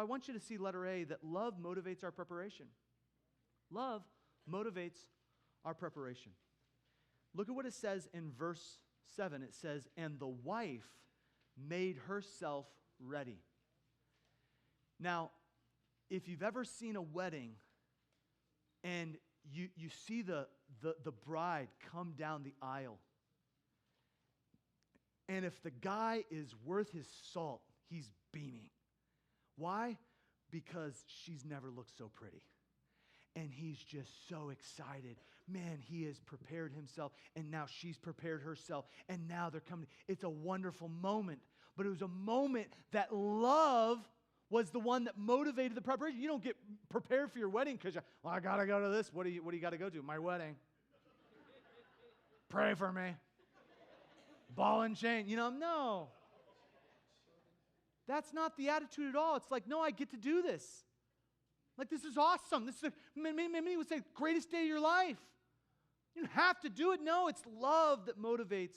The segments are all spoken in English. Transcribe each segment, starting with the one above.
want you to see letter A, that love motivates our preparation. Love motivates our preparation. Look at what it says in verse 7. It says, and the wife made herself ready. Now, if you've ever seen a wedding and you see the bride come down the aisle, and if the guy is worth his salt, he's beaming. Why? Because she's never looked so pretty. And he's just so excited. Man, he has prepared himself, and now she's prepared herself, and now they're coming. It's a wonderful moment. But it was a moment that love was the one that motivated the preparation. You don't get prepared for your wedding because, well, I got to go to this. What do you got to go to? My wedding. Pray for me. Ball and chain. No. That's not the attitude at all. It's like, no, I get to do this. Like, this is awesome. This is, many would say, greatest day of your life. You don't have to do it. No, it's love that motivates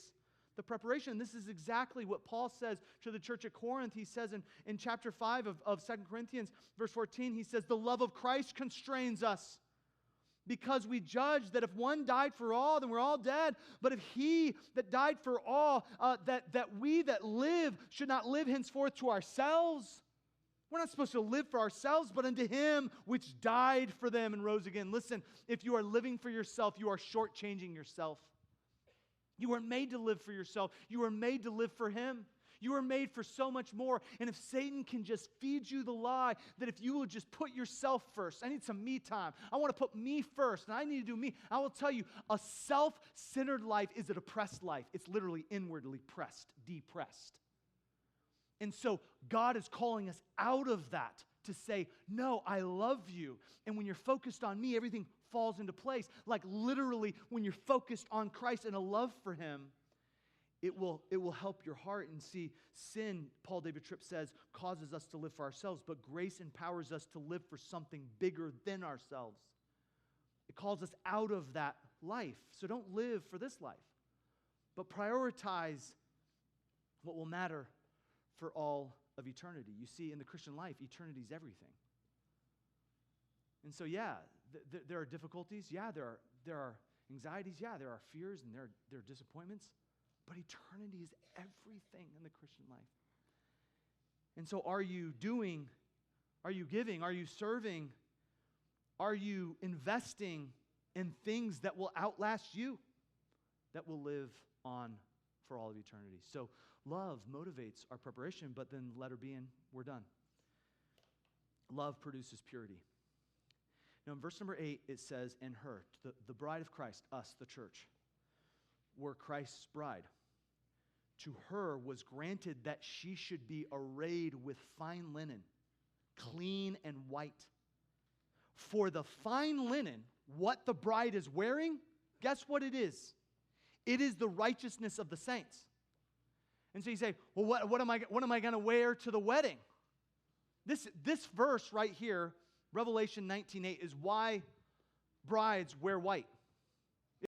the preparation. This is exactly what Paul says to the church at Corinth. He says in chapter 5 of 2 Corinthians, verse 14, he says, the love of Christ constrains us, because we judge that if one died for all, then we're all dead. But if he that died for all, that we that live should not live henceforth to ourselves. We're not supposed to live for ourselves, but unto him which died for them and rose again. Listen, if you are living for yourself, you are shortchanging yourself. You are made to live for yourself. You are made to live for him. You are made for so much more. And if Satan can just feed you the lie that if you will just put yourself first, I need some me time. I want to put me first, and I need to do me. I will tell you, a self-centered life is a depressed life. It's literally inwardly pressed, depressed. And so God is calling us out of that to say, no, I love you. And when you're focused on me, everything falls into place. Like literally, when you're focused on Christ and a love for him, it will help your heart. And see, sin, Paul David Tripp says, causes us to live for ourselves, but grace empowers us to live for something bigger than ourselves. It calls us out of that life. So don't live for this life, but prioritize what will matter for all of eternity. You see, in the Christian life, eternity is everything. And so, yeah, there are difficulties. Yeah, there are anxieties. Yeah, there are fears and there are disappointments. But eternity is everything in the Christian life. And so are you doing, are you giving, are you serving, are you investing in things that will outlast you, that will live on for all of eternity? So love motivates our preparation, but then letter B, and we're done. Love produces purity. Now in verse number 8, it says, and her, the bride of Christ, us, the church, were Christ's bride. To her was granted that she should be arrayed with fine linen, clean and white. For the fine linen, what the bride is wearing, guess what it is? It is the righteousness of the saints. And so you say, well, what am I going to wear to the wedding? This verse right here, Revelation 19:8, is why brides wear white.